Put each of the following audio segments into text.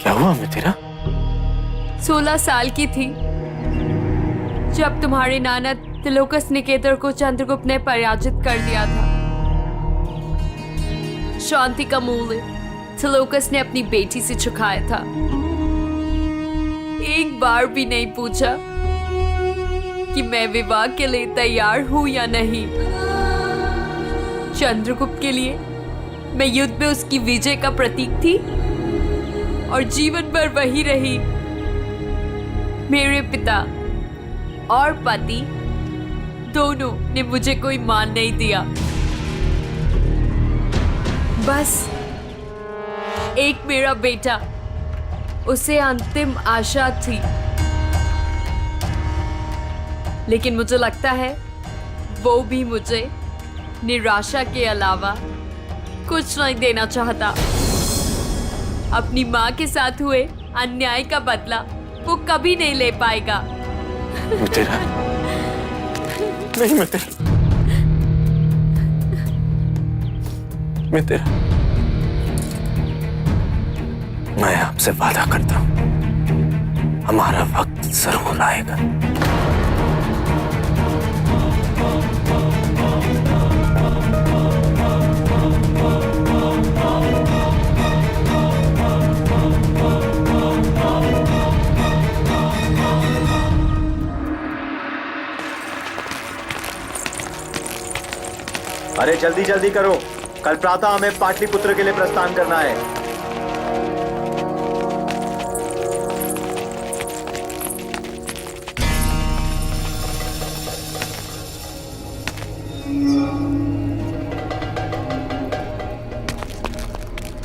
क्या हुआ मैं तेरा? 16 साल की थी जब तुम्हारे नाना तिलोकस निकेतर को चंद्रगुप्त ने पराजित कर दिया था। शांति का मूल्य तिलोकस ने अपनी बेटी से चुकाया था। एक बार भी नहीं पूछा कि मैं विवाह के लिए तैयार हूं या नहीं। चंद्रगुप्त के लिए मैं युद्ध में उसकी विजय का प्रतीक थी और जीवन भर वही रही। मेरे पिता और पति दोनों ने मुझे कोई मान नहीं दिया। बस एक मेरा बेटा, उसे अंतिम आशा थी। लेकिन मुझे लगता है वो भी मुझे निराशा के अलावा कुछ नहीं देना चाहता। अपनी माँ के साथ हुए अन्याय का बदला वो कभी नहीं ले पाएगा। मैं तेरा नहीं, मैं तेरा मैं आपसे वादा करता हूं, हमारा वक्त जरूर आएगा। अरे जल्दी जल्दी करो, कल प्रातः हमें पाटलिपुत्र के लिए प्रस्थान करना है।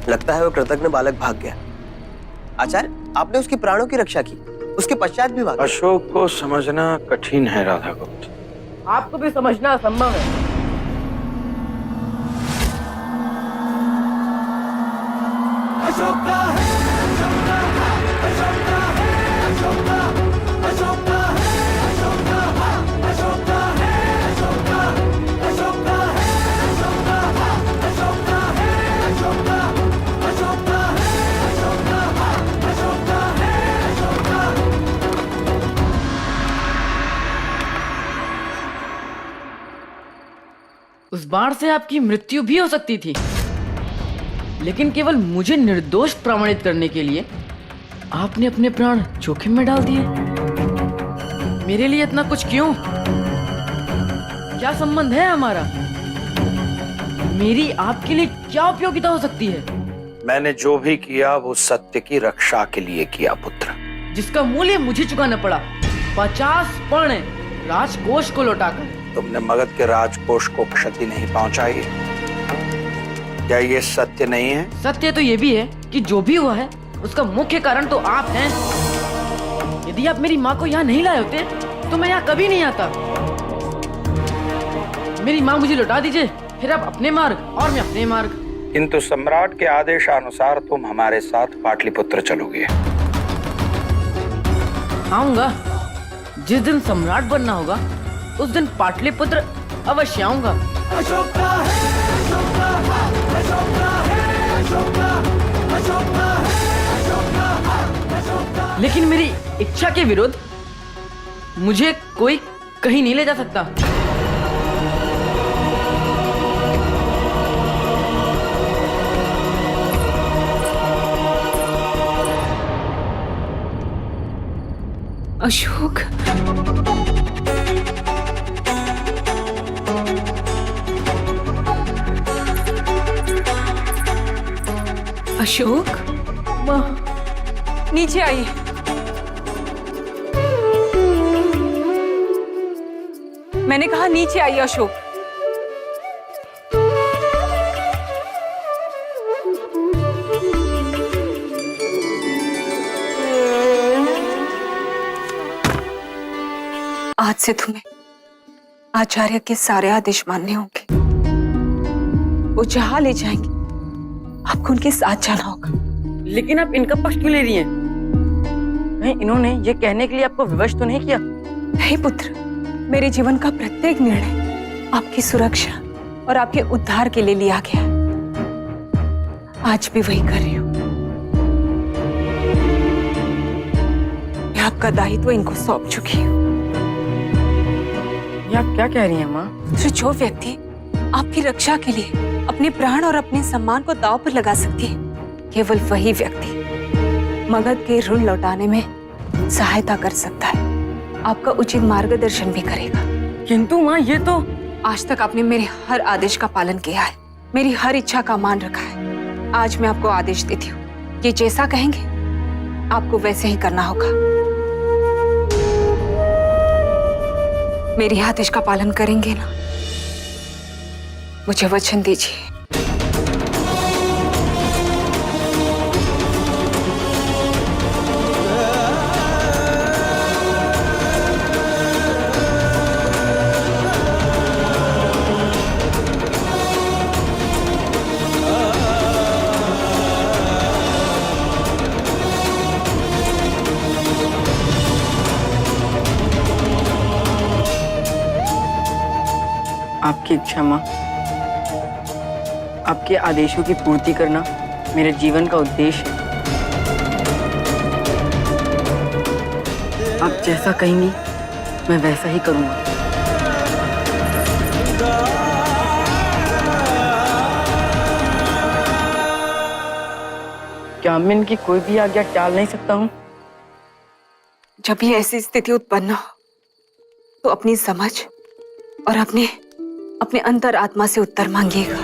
लगता है वो कृतज्ञ बालक भाग गया। आचार्य, आपने उसके प्राणों की रक्षा की, उसके पश्चात भी भागा। अशोक को समझना कठिन है राधागुप्त। आपको भी समझना असंभव है। उस बाण से आपकी मृत्यु भी हो सकती थी, लेकिन केवल मुझे निर्दोष प्रमाणित करने के लिए आपने अपने प्राण जोखिम में डाल दिए। मेरे लिए इतना कुछ क्यों? क्या संबंध है हमारा? मेरी आपके लिए क्या उपयोगिता हो सकती है? मैंने जो भी किया वो सत्य की रक्षा के लिए किया पुत्र, जिसका मूल्य मुझे चुकाना पड़ा 50 पर्ण राजकोष को लौटाकर। तुमने मगध के राजकोष को क्षति नहीं पहुंचाई। क्या ये सत्य नहीं है? सत्य तो ये भी है कि जो भी हुआ है उसका मुख्य कारण तो आप हैं। यदि आप मेरी माँ को यहाँ नहीं लाए होते तो मैं यहाँ कभी नहीं आता। मेरी माँ मुझे लौटा दीजिए, फिर आप अपने मार्ग और मैं अपने मार्ग। किंतु सम्राट के आदेशानुसार तुम हमारे साथ पाटलिपुत्र चलोगे। आऊंगा, जिस दिन सम्राट बनना होगा उस दिन पाटलिपुत्र अवश्य आऊंगा। लेकिन मेरी इच्छा के विरुद्ध मुझे कोई कहीं नहीं ले जा सकता। अशोक, अशोक, माँ, नीचे आइए। मैंने कहा नीचे आइए अशोक। आज से तुम्हें आचार्य के सारे आदेश मानने होंगे। वो जहां ले जाएंगे आपको उनके साथ जाना होगा। लेकिन आप इनका पक्ष क्यों ले रही हैं? कहीं इन्होंने ये कहने के लिए आपको विवश तो नहीं किया? नहीं पुत्र, मेरे जीवन का प्रत्येक निर्णय आपकी सुरक्षा और आपके उद्धार के लिए लिया गया। आज भी वही कर रही हूँ। आपका दायित्व इनको सौंप चुकी हूँ। ये आप क्या कह रही हैं माँ? तो जो व्यक्ति आपकी रक्षा के लिए अपने प्राण और अपने सम्मान को दांव पर लगा सकती है, केवल वही व्यक्ति मगध के ऋण लौटाने में सहायता कर सकता है, आपका उचित मार्गदर्शन भी करेगा। किंतु माँ ये तो आज तक आपने मेरे हर आदेश का पालन किया है, मेरी हर इच्छा का मान रखा है। आज मैं आपको आदेश देती हूँ कि जैसा कहेंगे आपको वैसे ही करना होगा। मेरी आदेश का पालन करेंगे ना? मुझे वचन दीजिए। आपकी इच्छा माँ, आपके आदेशों की पूर्ति करना मेरे जीवन का उद्देश्य है। आप जैसा कहेंगी मैं वैसा ही करूँगा। क्या मैं इनकी कोई भी आज्ञा टाल नहीं सकता हूँ? जब भी ऐसी स्थिति उत्पन्न हो तो अपनी समझ और अपने अंतर आत्मा से उत्तर मांगिएगा।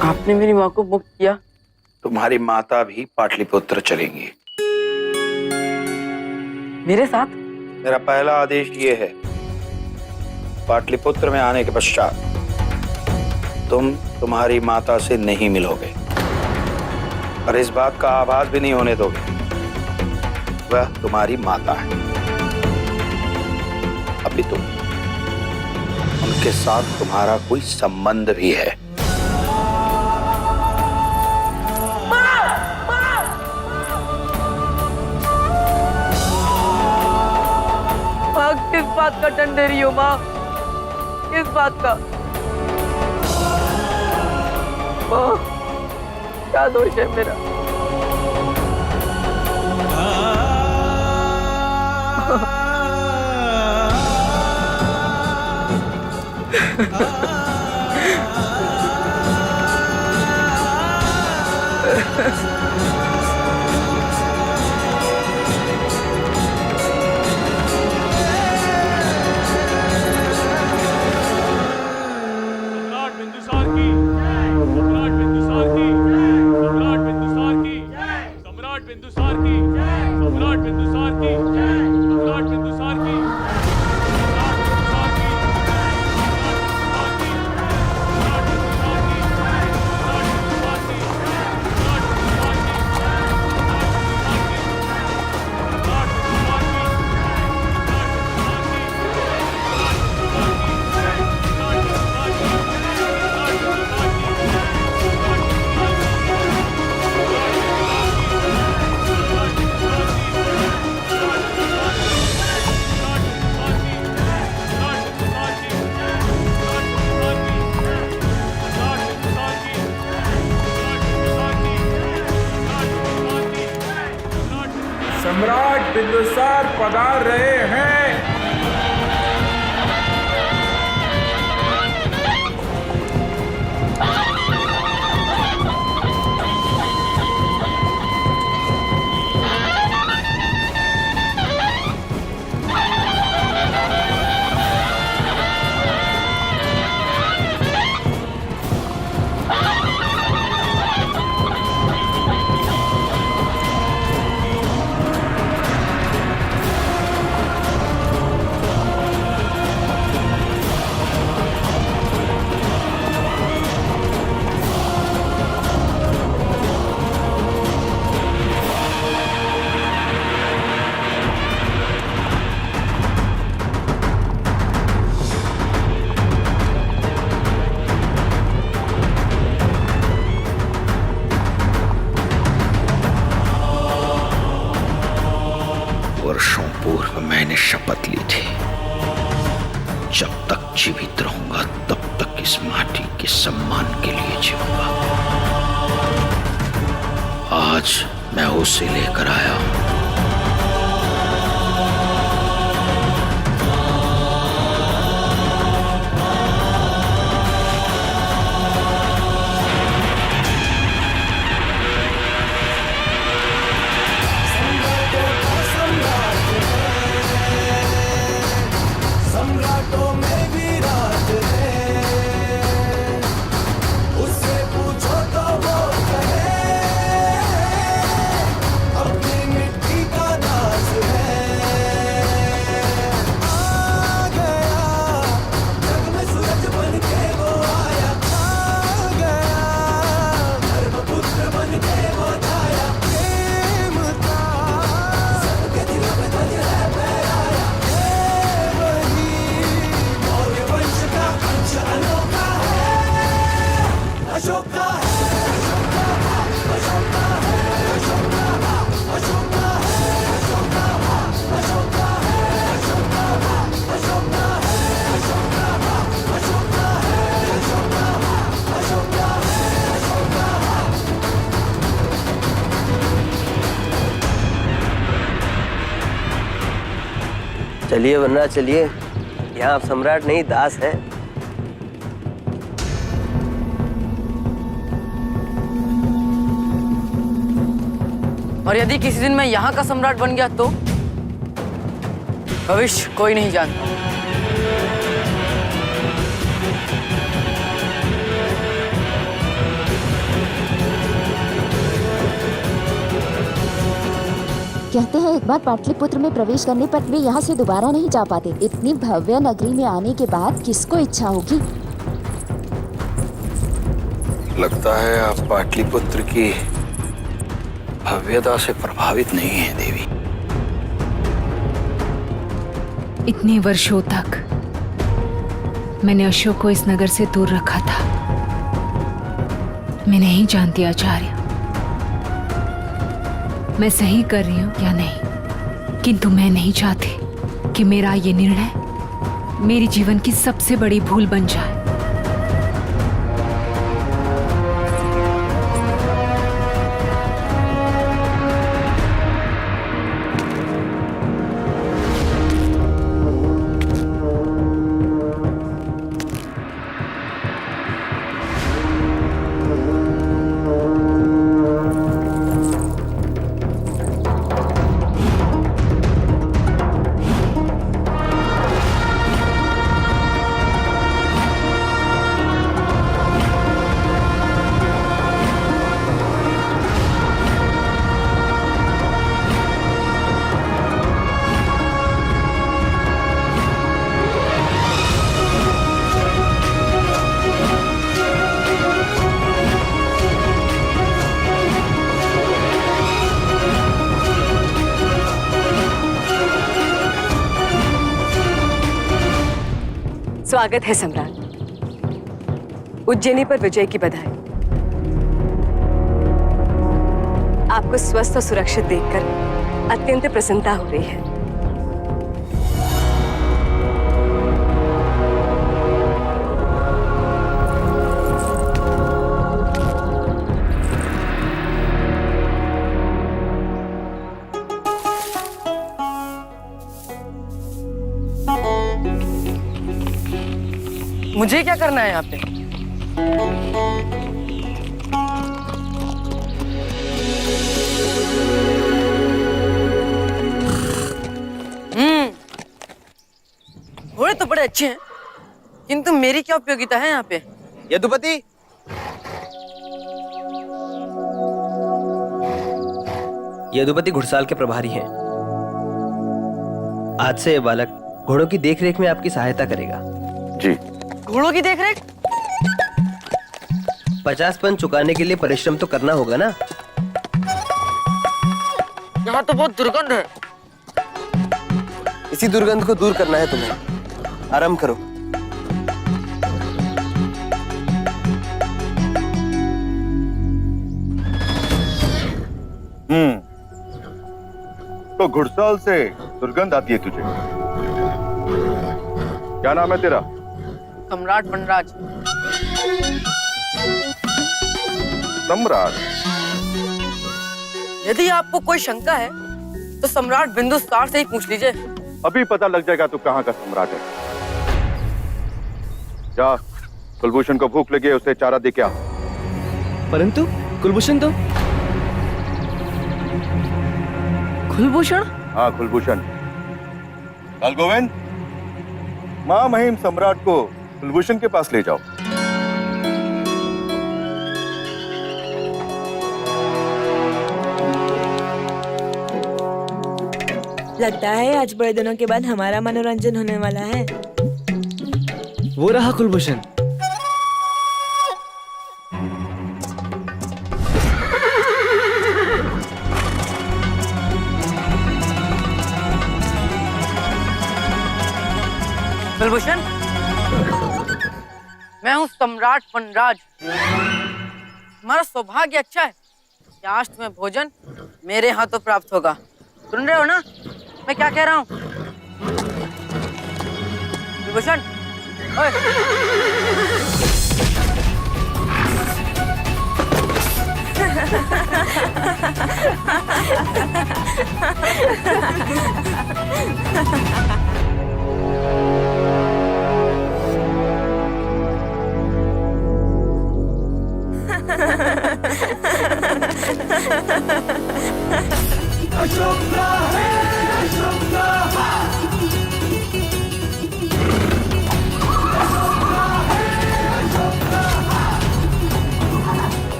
आपने मेरी माँ को मुक्त किया। तुम्हारी माता भी पाटलिपुत्र चलेंगी। मेरे साथ? मेरा पहला आदेश ये है, पाटलिपुत्र में आने के पश्चात तुम तुम्हारी माता से नहीं मिलोगे और इस बात का आभास भी नहीं होने दोगे। वह तुम्हारी माता है। अभी तुम उनके साथ तुम्हारा कोई संबंध भी है। किस बात का दंड दे रही हो माँ? किस बात का? माँ, क्या दोष है मेरा? सम्राट बिंदुसार पधार रहे हैं। शपथ ली थी, जब तक जीवित रहूंगा तब तक इस माटी के सम्मान के लिए जीऊंगा। आज मैं उसे लेकर आया हूं। चलिए वरना चलिए, यहाँ आप सम्राट नहीं दास हैं। और यदि किसी दिन मैं यहाँ का सम्राट बन गया तो भविष्य कोई नहीं जानता। कहते हैं एक बार पाटलिपुत्र में प्रवेश करने पर वे यहाँ से दोबारा नहीं जा पाते। इतनी भव्य नगरी में आने के बाद किसको इच्छा होगी? लगता है आप पाटलिपुत्र की भव्यता से प्रभावित नहीं है देवी। इतने वर्षों तक मैंने अशोक को इस नगर से दूर रखा था। मैं नहीं जानती आचार्य मैं सही कर रही हूं या नहीं, किंतु मैं नहीं चाहती कि मेरा ये निर्णय मेरी जीवन की सबसे बड़ी भूल बन जाए। स्वागत है सम्राट। उज्जैनी पर विजय की बधाई। आपको स्वस्थ और सुरक्षित देखकर अत्यंत प्रसन्नता हो रही है। मुझे क्या करना है यहाँ पे? घोड़े तो बड़े अच्छे हैं, किंतु मेरी क्या उपयोगिता है यहाँ पे? यदुपति, यदुपति घुड़साल के प्रभारी हैं। आज से ये बालक घोड़ों की देखरेख में आपकी सहायता करेगा। जी। घोड़ों की देखरेख? 50 पन चुकाने के लिए परिश्रम तो करना होगा ना। यहाँ तो बहुत दुर्गंध है। इसी दुर्गंध को दूर करना है तुम्हें। आराम करो। तो घुड़साल से दुर्गंध आती है तुझे? क्या नाम है तेरा? सम्राट वनराज। सम्राट? यदि आपको कोई शंका है तो सम्राट बिंदुसार से ही पूछ लीजिए। अभी पता लग जाएगा तू कहाँ का सम्राट है। जा, कुलभूषण को भूख लगी है, उसे चारा दे क्या। परंतु कुलभूषण तो कुलभूषण? हाँ, कुलभूषण। काल गोविंद, महामहिम सम्राट को कुलभूषण के पास ले जाओ। लगता है आज बड़े दिनों के बाद हमारा मनोरंजन होने वाला है। वो रहा कुलभूषण। कुलभूषण, मैं हूँ सम्राट वनराज। हमारा सौभाग्य अच्छा है कि आज तुम्हें भोजन मेरे हाथों प्राप्त होगा। सुन रहे हो ना मैं क्या कह रहा हूँ? कुलभूषण, ओए।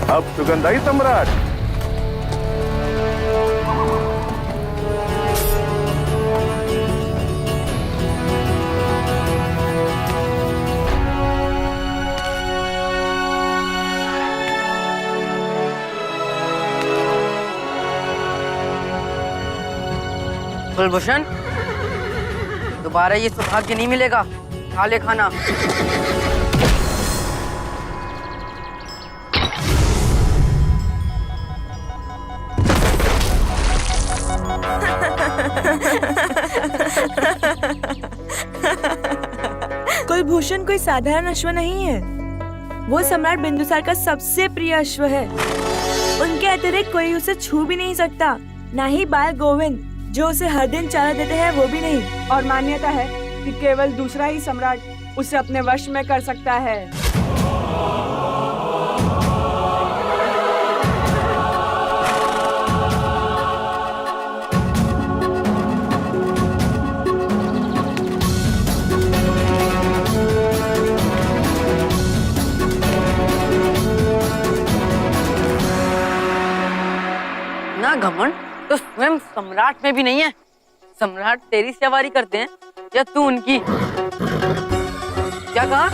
अब सुगंधाई सम्राट। कुलभूषण, दोबारा ये सौभाग्य नहीं मिलेगा। खा ले खाना। कुलभूषण कोई साधारण अश्व नहीं है। वो सम्राट बिंदुसार का सबसे प्रिय अश्व है। उनके अतिरिक्त कोई उसे छू भी नहीं सकता, ना ही बाल गोविंद जो उसे हर दिन चारा देते हैं वो भी नहीं। और मान्यता है कि केवल दूसरा ही सम्राट उसे अपने वश में कर सकता है। ना घमंड तो स्वयं सम्राट में भी नहीं है। सम्राट तेरी सवारी करते हैं या तू उनकी? क्या कहा?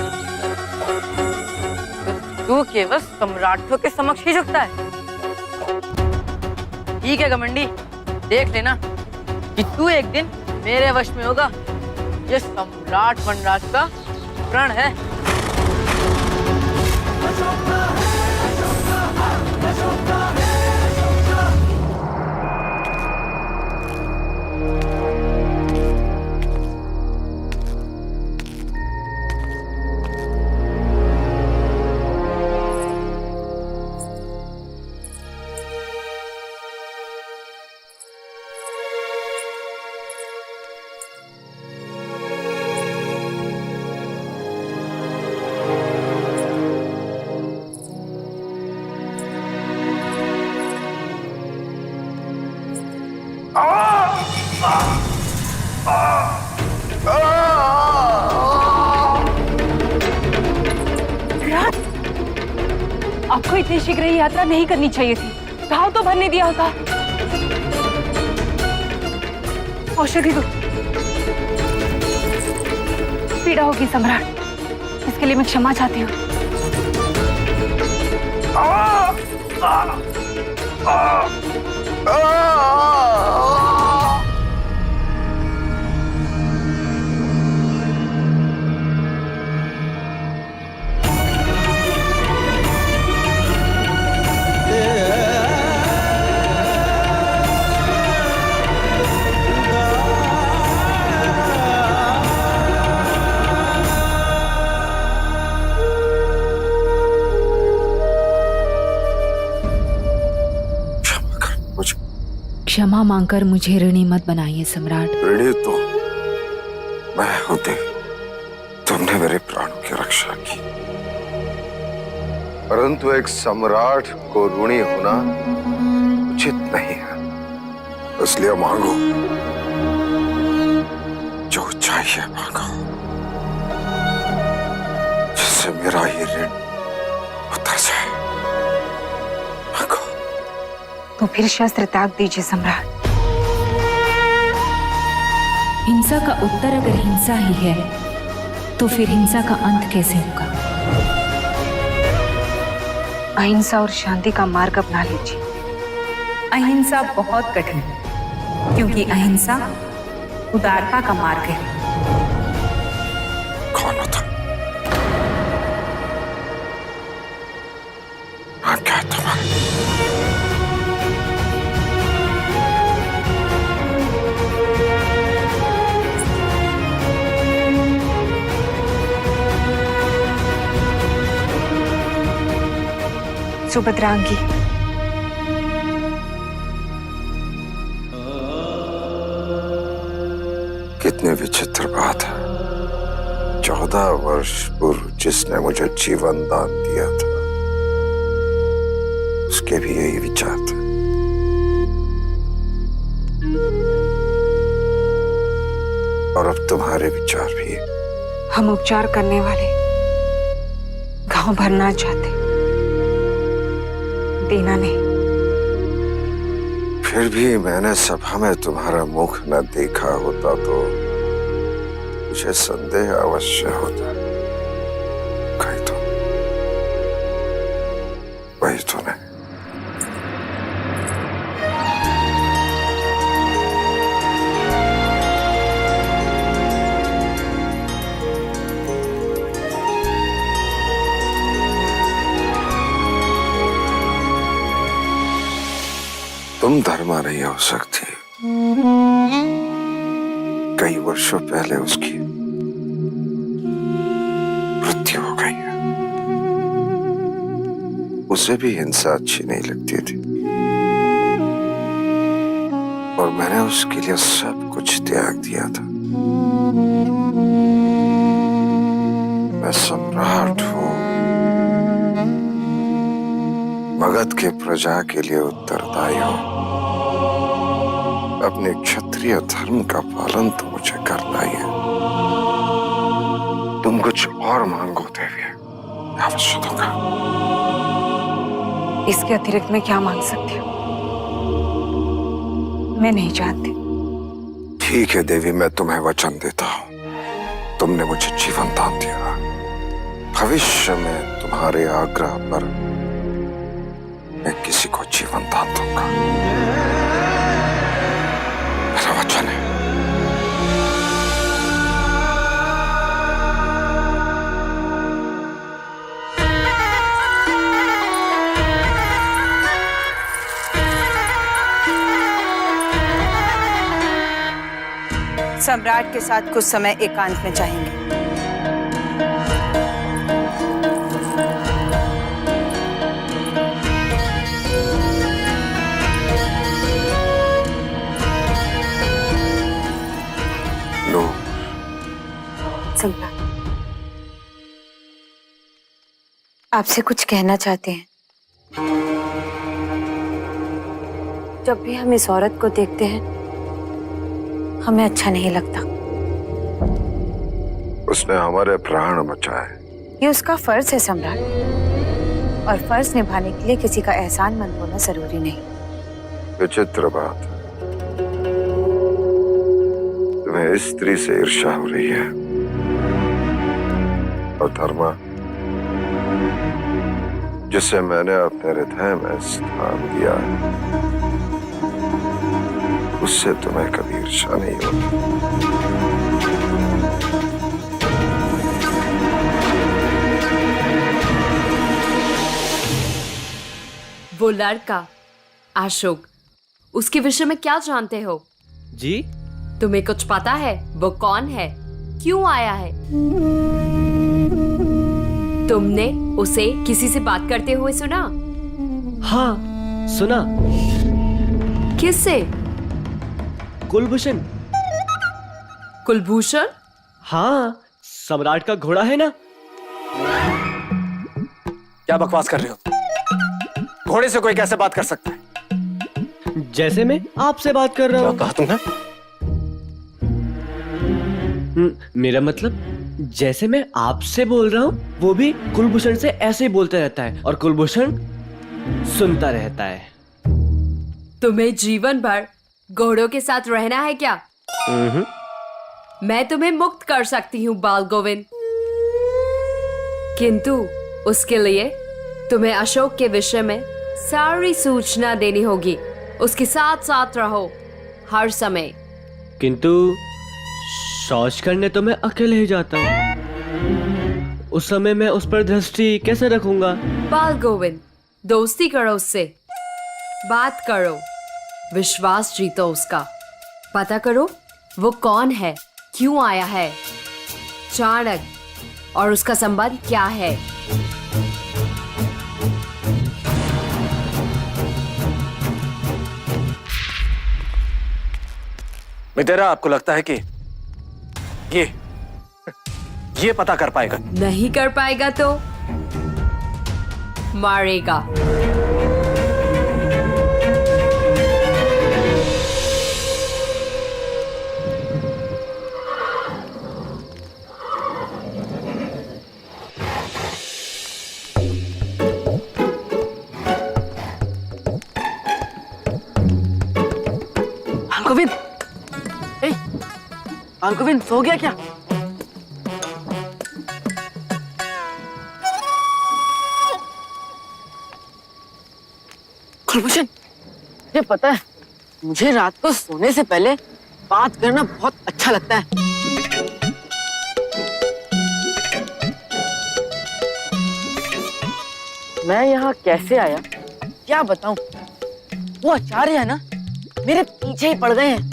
तू केवल सम्राटों के समक्ष ही झुकता है। ठीक है घमंडी, देख लेना कि तू एक दिन मेरे वश में होगा। ये सम्राट वनराज का प्रण है। आपको इतनी शीघ्र ही यात्रा नहीं करनी चाहिए थी। घाव तो भरने दिया होता। औषधि दो। पीड़ा होगी सम्राट, इसके लिए मैं क्षमा चाहती हूँ। क्षमा मांगकर मुझे ऋणी मत बनाइए सम्राट। ऋणी तो मैं हूं देवी, तुमने मेरे प्राणों की रक्षा की, परंतु एक सम्राट को ऋणी होना उचित नहीं है। इसलिए मांगो, जो चाहिए मांगो, जिससे मेरा ये ऋण उतर जाए। मांगो। तो फिर शस्त्र त्याग दीजिए सम्राट। हिंसा का उत्तर अगर हिंसा ही है तो फिर हिंसा का अंत कैसे होगा? अहिंसा और शांति का मार्ग अपना लीजिए। अहिंसा बहुत कठिन है क्योंकि अहिंसा उदारता का मार्ग है। कौन हो तुम? हाँ, क्या तुम्हारा? सुभद्रांगी, कितनी विचित्र बात है। 14 वर्ष पूर्व जिसने मुझे जीवन दान दिया था, उसके भी यही विचार थे। और अब तुम्हारे विचार भी। हम उपचार करने वाले गांव भरना चाहते, देना नहीं। फिर भी मैंने सभा में तुम्हारा मुख न देखा होता तो मुझे संदेह अवश्य होता। कहीं तो वही तो नहीं। तुम धर्मा नहीं हो सकती। कई वर्षों पहले उसकी मृत्यु हो गई है। उसे भी हिंसा अच्छी नहीं लगती थी और मैंने उसके लिए सब कुछ त्याग दिया था। मैं सम्राट हूं, मगध के प्रजा के लिए उत्तरदायी हूं। अपने क्षत्रिय धर्म का पालन तो मुझे करना ही है। तुम कुछ और मांगो देवी, अवश्य दूंगा। इसके अतिरिक्त मैं क्या मांग सकती हूँ? मैं नहीं जानती। ठीक है देवी, मैं तुम्हें वचन देता हूं। तुमने मुझे जीवन दान दिया, भविष्य में तुम्हारे आग्रह पर मैं किसी को जीवन दान दूंगा। मेरा वचन है। सम्राट के साथ कुछ समय एकांत में चाहेंगे। सम्राट, आपसे कुछ कहना चाहते हैं। जब भी हम इस औरत को देखते हैं हमें अच्छा नहीं लगता। उसने हमारे प्राण बचाए। ये उसका फर्ज है सम्राट, और फर्ज निभाने के लिए किसी का एहसानमंद होना जरूरी नहीं। विचित्र बात है, तुम्हें इस स्त्री से ईर्ष्या हो रही है। और धर्मा, जिसे मैंने अपने हृदय में स्थान दिया, उससे तुम्हें कभी ईर्ष्या नहीं होगी। वो लड़का अशोक, उसके विषय में क्या जानते हो? जी, तुम्हें कुछ पता है? वो कौन है, क्यों आया है? तुमने उसे किसी से बात करते हुए सुना? हाँ सुना। किससे? कुलभूषण। कुलभूषण? हाँ, सम्राट का घोड़ा है ना। क्या बकवास कर रहे हो? घोड़े से कोई कैसे बात कर सकता है? जैसे मैं आपसे बात कर रहा हूँ। कहा तुमने? मेरा मतलब जैसे मैं आपसे बोल रहा हूँ, वो भी कुलभूषण से ऐसे ही बोलते रहता है और कुलभूषण सुनता रहता है। तुम्हें जीवन भर घोड़ों के साथ रहना है क्या? मैं तुम्हें मुक्त कर सकती हूँ बाल गोविंद, किंतु उसके लिए तुम्हें अशोक के विषय में सारी सूचना देनी होगी। उसके साथ साथ रहो हर समय। किंतु शौच करने तो मैं अकेले ही जाता हूँ। उस समय मैं उस पर दृष्टि कैसे रखूंगा? बाल गोविंद, दोस्ती करो उससे, बात करो, विश्वास जीतो उसका, पता करो वो कौन है, क्यों आया है, चाणक और उसका संबंध क्या है। मितेरा, आपको लगता है कि ये पता कर पाएगा? नहीं कर पाएगा तो मारेगा। गोविंद, गोविंद सो गया क्या? कुलभूषण, ये पता है, मुझे रात को सोने से पहले बात करना बहुत अच्छा लगता है। मैं यहाँ कैसे आया क्या बताऊं? वो आचार्य है ना, मेरे पीछे ही पड़ गए हैं।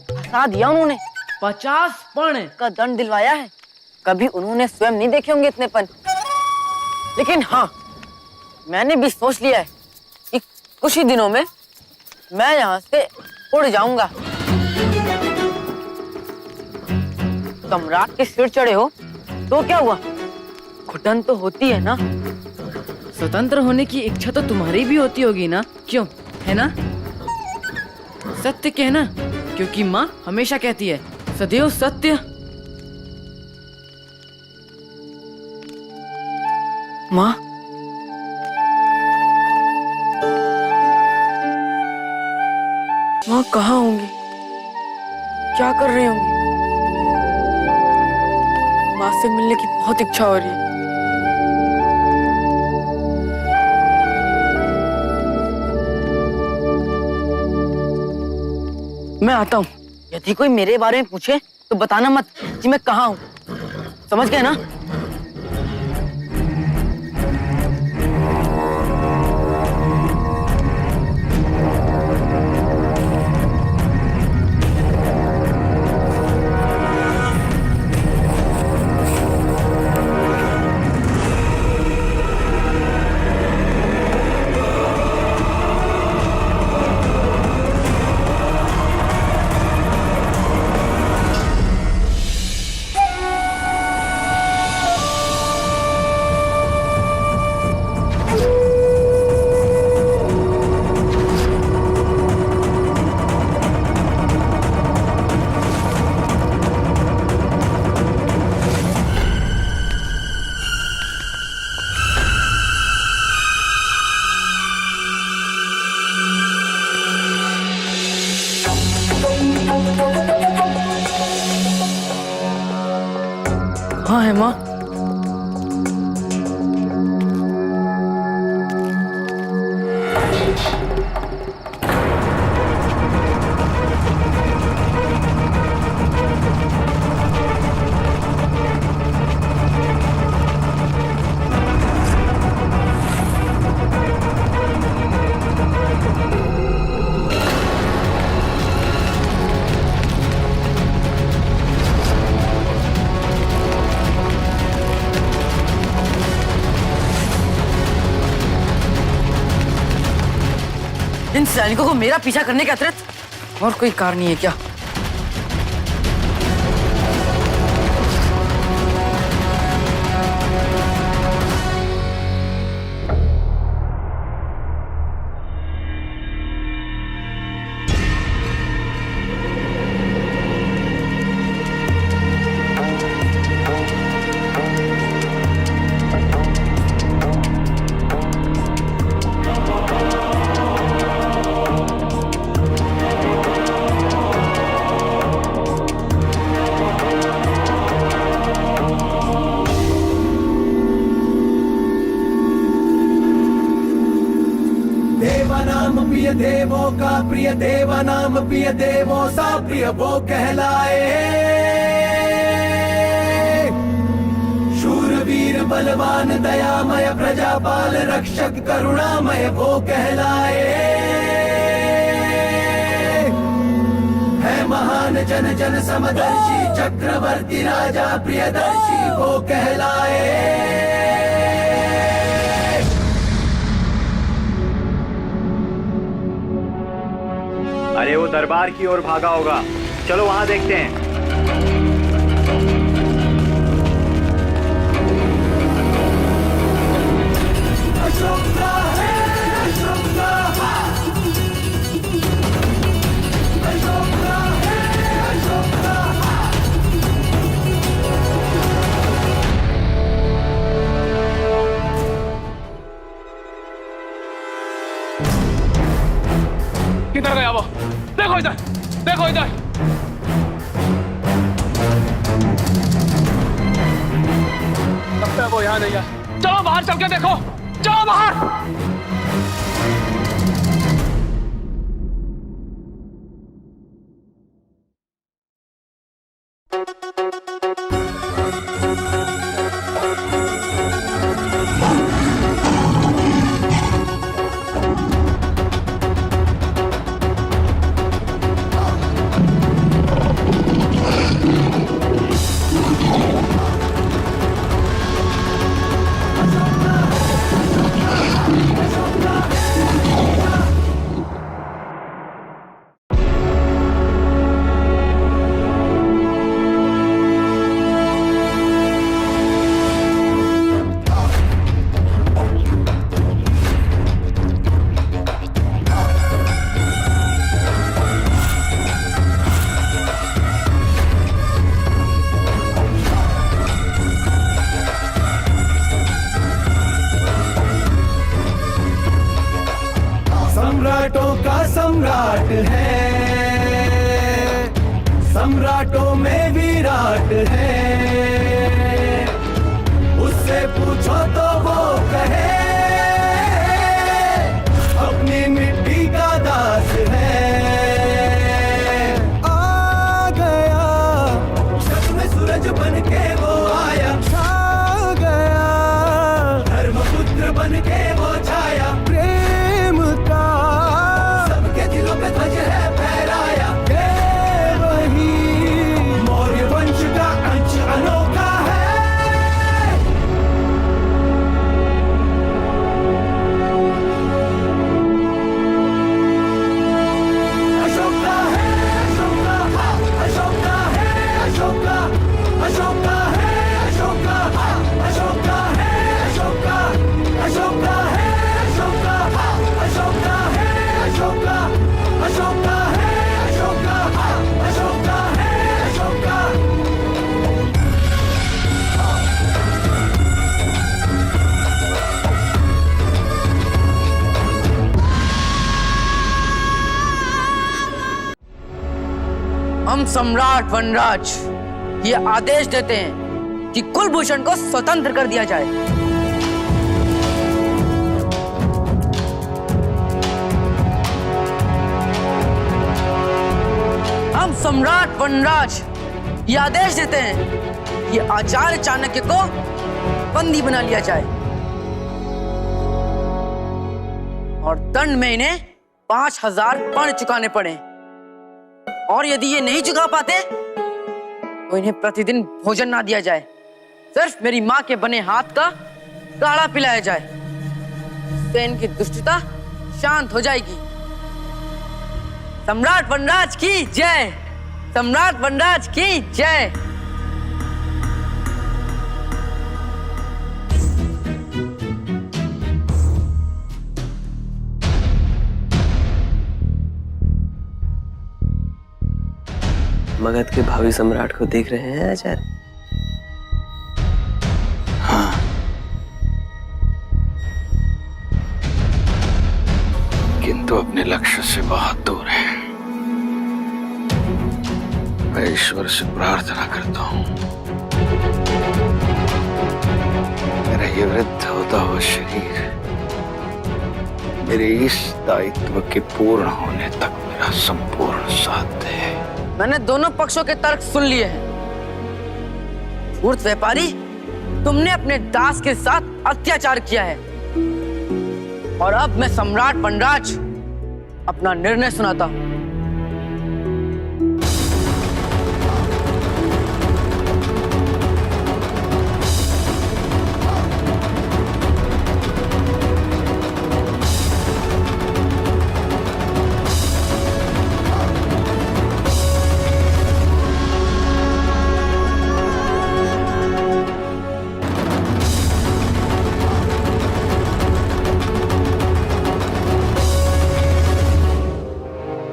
फंसा दिया उन्होंने। 50 पण का दंड दिलवाया है। कभी उन्होंने स्वयं नहीं देखे होंगे इतने पन, लेकिन हाँ, मैंने भी सोच लिया है कि कुछ ही दिनों में मैं यहाँ से उड़ जाऊंगा। सम्राट के सिर चढ़े हो तो क्या हुआ, घुटन तो होती है ना। स्वतंत्र होने की इच्छा तो तुम्हारी भी होती होगी ना, क्यों, है ना? सत्य कहना, क्योंकि माँ हमेशा कहती है सदैव सत्य। माँ, माँ कहाँ होंगी, क्या कर रही होंगी? माँ से मिलने की बहुत इच्छा हो रही है। मैं आता हूँ। यदि कोई मेरे बारे में पूछे तो बताना मत कि मैं कहाँ हूँ, समझ गए ना? हाँ है माँ। इन सैनिकों को मेरा पीछा करने के अतिरिक्त और कोई कार नहीं है क्या? देवानाम प्रिय देवो का प्रिय देवानाम प्रिय देवो सा प्रिय वो कहलाए। शूरवीर बलवान दयामय प्रजापाल रक्षक करुणामय वो कहलाए। है महान जन जन समदर्शी चक्रवर्ती राजा प्रियदर्शी वो कहलाए। अरे वो दरबार की ओर भागा होगा, चलो वहां देखते हैं। किधर गया वो? देखो इधर, देखो इधर। लगता है वो यहाँ नहीं है। चलो बाहर चल के देखो, चलो बाहर। सम्राटों का सम्राट है, सम्राटों में विराट है। उससे पूछो तो वो कहे अपनी मिट्टी का दास है। आ गया शक में सूरज बन के वो आया, छा गया धर्मपुत्र बन के वो छाया। प्रेम का सबके दिलों पे ध्वज है फहराया। ये वही मौर्य वंश का अंश अनोखा है। अशोका है अशोका, अशोका है अशोका, अशोका है अशोका, अशोका है अशोका, अशोका है अशोका, अशोका है अशोका, अशोका है अशोका, अशोका है अशोका। हम सम्राट वनराज ये आदेश देते हैं कि कुलभूषण को स्वतंत्र कर दिया जाए। हम सम्राट वनराज ये आदेश देते हैं कि आचार्य चाणक्य को बंदी बना लिया जाए और दंड में इन्हें 5000 पर्ण चुकाने पड़े। और यदि ये नहीं चुका पाते तो इन्हें प्रतिदिन भोजन ना दिया जाए, सिर्फ मेरी माँ के बने हाथ का काढ़ा पिलाया जाए। इससे इनकी दुष्टता शांत हो जाएगी। सम्राट वनराज की जय, सम्राट वनराज की जय। मगध के भावी सम्राट को देख रहे हैं आचार्य? हाँ, किंतु अपने लक्ष्य से बहुत दूर है। मैं ईश्वर से प्रार्थना करता हूँ मेरा ये वृद्ध होता हुआ शरीर मेरे इस दायित्व के पूर्ण होने तक मेरा संपूर्ण साथ दे। मैंने दोनों पक्षों के तर्क सुन लिए हैं। मूर्ख व्यापारी, तुमने अपने दास के साथ अत्याचार किया है और अब मैं सम्राट वनराज अपना निर्णय सुनाता हूं।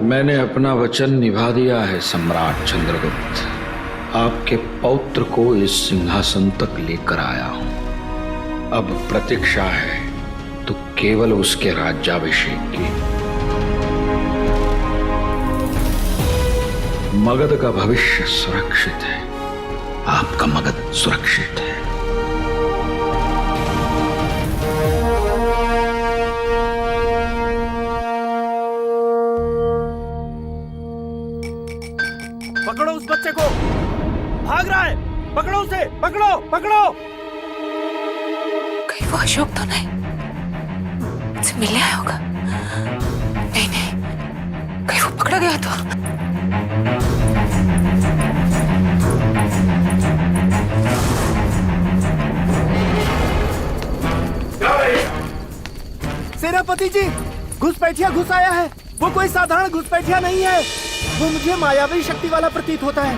मैंने अपना वचन निभा दिया है सम्राट चंद्रगुप्त। आपके पौत्र को इस सिंहासन तक लेकर आया हूं। अब प्रतीक्षा है तो केवल उसके राज्याभिषेक की। मगध का भविष्य सुरक्षित है, आपका मगध सुरक्षित है। पकड़ो उस बच्चे को, भाग रहा है, पकड़ो उसे, पकड़ो पकड़ो। कहीं वो अशोक तो नहीं, मुझसे मिलने आया होगा। नहीं नहीं, कहीं वो पकड़ा गया तो। सेनापति जी, घुसपैठिया घुस आया है। वो कोई साधारण घुसपैठिया नहीं है, वो मुझे मायावी शक्ति वाला प्रतीत होता है।